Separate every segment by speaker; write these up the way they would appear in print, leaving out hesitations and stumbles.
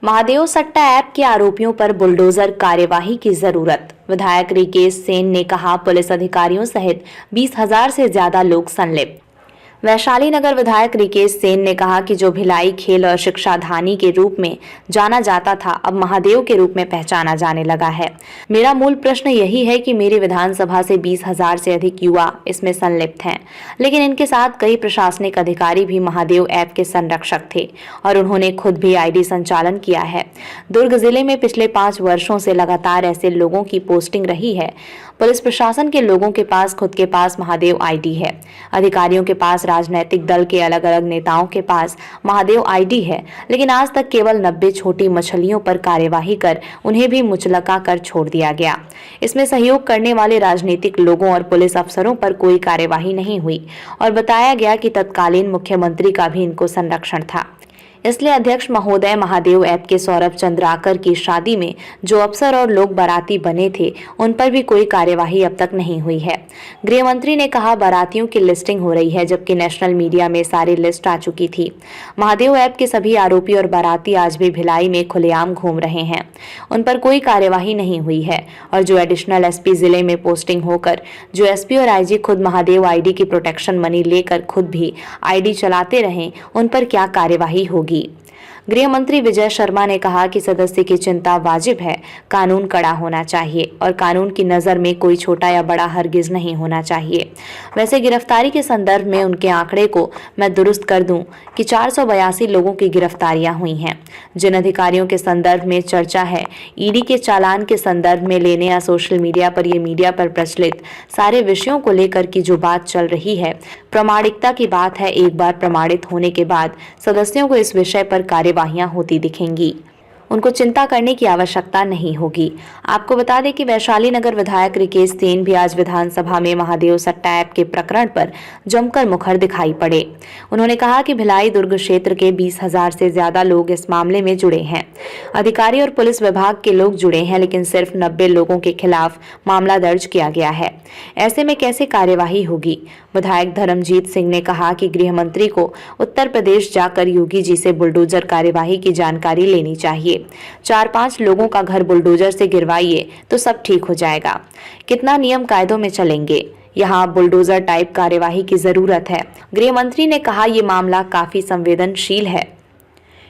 Speaker 1: महादेव सट्टा ऐप के आरोपियों पर बुलडोजर कार्यवाही की जरूरत। विधायक रिकेश सेन ने कहा, पुलिस अधिकारियों सहित 20,000 से ज्यादा लोग संलिप्त। वैशाली नगर विधायक रिकेश सेन ने कहा कि जो भिलाई, खेल और शिक्षाधानी के रूप में जाना जाता था, अब महादेव के रूप में पहचाना जाने लगा है। मेरा मूल प्रश्न यही है कि मेरी विधानसभा से 20,000 से अधिक युवा इसमें संलिप्त हैं, लेकिन इनके साथ कई प्रशासनिक अधिकारी भी महादेव ऐप के संरक्षक थे और उन्होंने खुद भी आईडी संचालन किया है। दुर्ग जिले में पिछले 5 वर्षों से लगातार ऐसे लोगों की पोस्टिंग रही है। पुलिस प्रशासन के लोगों के पास खुद के पास महादेव आईडी है, अधिकारियों के पास, राजनीतिक दल के अलग अलग नेताओं के पास महादेव आईडी है, लेकिन आज तक केवल 90 छोटी मछलियों पर कार्यवाही कर उन्हें भी मुचलका कर छोड़ दिया गया। इसमें सहयोग करने वाले राजनीतिक लोगों और पुलिस अफसरों पर कोई कार्यवाही नहीं हुई और बताया गया कि तत्कालीन मुख्यमंत्री का भी इनको संरक्षण था। इसलिए अध्यक्ष महोदय, महादेव ऐप के सौरभ चंद्राकर की शादी में जो अफसर और लोग बाराती बने थे, उन पर भी कोई कार्यवाही अब तक नहीं हुई है। गृह मंत्री ने कहा, बारातियों की लिस्टिंग हो रही है, जबकि नेशनल मीडिया में सारी लिस्ट आ चुकी थी। महादेव ऐप के सभी आरोपी और बाराती आज भी भिलाई में खुलेआम घूम रहे हैं, उन पर कोई कार्यवाही नहीं हुई है। और जो एडिशनल एसपी जिले में पोस्टिंग होकर जो एसपी और आईजी खुद महादेव आईडी की प्रोटेक्शन मनी लेकर खुद भी आईडी चलाते रहे, उन पर क्या कार्यवाही होगी? गृह मंत्री विजय शर्मा ने कहा कि सदस्य की चिंता वाजिब है, कानून कड़ा होना चाहिए और कानून की नज़र में कोई छोटा या बड़ा हरगिज नहीं होना चाहिए। वैसे गिरफ्तारी के संदर्भ में उनके आंकड़े को मैं दुरुस्त कर दूं कि 482 लोगों की गिरफ्तारियां हुई हैं। जिन अधिकारियों के संदर्भ में चर्चा है, ईडी के चालान के संदर्भ में लेने या सोशल मीडिया पर प्रचलित सारे विषयों को लेकर की जो बात चल रही है, प्रामाणिकता की बात है। एक बार प्रमाणित होने के बाद सदस्यों को इस विषय पर कार्यवाहियां होती दिखेंगी, उनको चिंता करने की आवश्यकता नहीं होगी। आपको बता दें कि वैशाली नगर विधायक रिकेश सेन भी आज विधानसभा में महादेव सट्टा ऐप के प्रकरण पर जमकर मुखर दिखाई पड़े। उन्होंने कहा कि भिलाई दुर्ग क्षेत्र के 20,000 से ज्यादा लोग इस मामले में जुड़े हैं। अधिकारी और पुलिस विभाग के लोग जुड़े हैं, लेकिन सिर्फ 90 लोगों के खिलाफ मामला दर्ज किया गया है। ऐसे में कैसे कार्यवाही होगी? विधायक धर्मजीत सिंह ने कहा कि गृह मंत्री को उत्तर प्रदेश जाकर योगी जी से बुलडोजर कार्यवाही की जानकारी लेनी चाहिए। 4-5 लोगों का घर बुलडोजर से गिरवाइए तो सब ठीक हो जाएगा। कितना नियम कायदों में चलेंगे? यहाँ बुलडोजर टाइप कार्यवाही की जरूरत है। गृह मंत्री ने कहा, ये मामला काफी संवेदनशील है।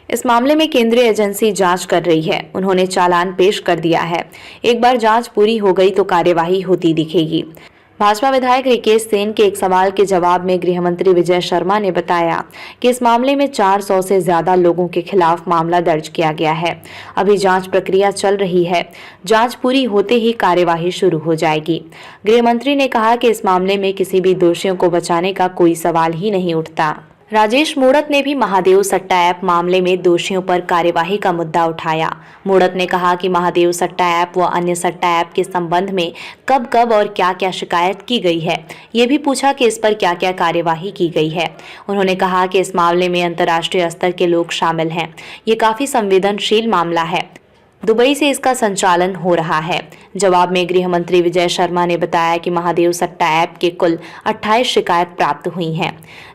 Speaker 1: इस मामले में केंद्रीय एजेंसी जांच कर रही है। उन्होंने चालान पेश कर दिया है। एक बार जांच पूरी हो गई तो कार्यवाही होती दिखेगी। भाजपा विधायक रिकेश सेन के एक सवाल के जवाब में गृह मंत्री विजय शर्मा ने बताया कि इस मामले में 400 से ज्यादा लोगों के खिलाफ मामला दर्ज किया गया है। अभी जांच प्रक्रिया चल रही है। जांच पूरी होते ही कार्यवाही शुरू हो जाएगी। गृह मंत्री ने कहा कि इस मामले में किसी भी दोषियों को बचाने का कोई सवाल ही नहीं उठता। राजेश मूणत ने भी महादेव सट्टा ऐप मामले में दोषियों पर कार्यवाही का मुद्दा उठाया। मूणत ने कहा कि महादेव सट्टा ऐप व अन्य सट्टा ऐप के संबंध में कब और क्या शिकायत की गई है। ये भी पूछा कि इस पर क्या कार्यवाही की गई है। उन्होंने कहा कि इस मामले में अंतर्राष्ट्रीय स्तर के लोग शामिल हैं। ये काफी संवेदनशील मामला है। दुबई से इसका संचालन हो रहा है। जवाब में गृह मंत्री विजय शर्मा ने बताया कि महादेव सट्टा ऐप के कुल 28 शिकायत प्राप्त हुई हैं।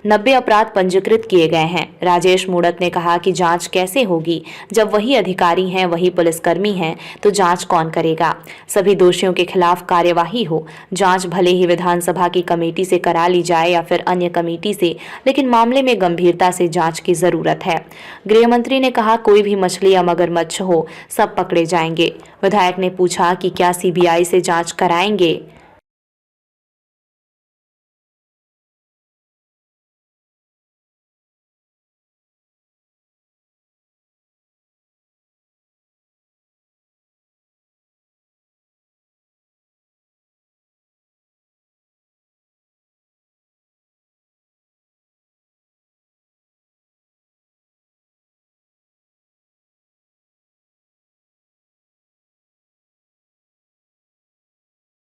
Speaker 1: 90 अपराध पंजीकृत किए गए हैं। राजेश मूणत ने कहा कि जांच कैसे होगी? जब वही अधिकारी हैं, वही पुलिसकर्मी हैं, तो जांच कौन करेगा? सभी दोषियों के खिलाफ कार्यवाही हो। जांच भले ही विधानसभा की कमेटी से करा ली जाए या फिर अन्य कमेटी से, लेकिन मामले में गंभीरता से जांच की जरूरत है। गृह मंत्री ने कहा, कोई भी मछली या मगरमच्छ हो, सब पकड़े जाएंगे। विधायक ने पूछा कि क्या सीबीआई से जांच कराएंगे?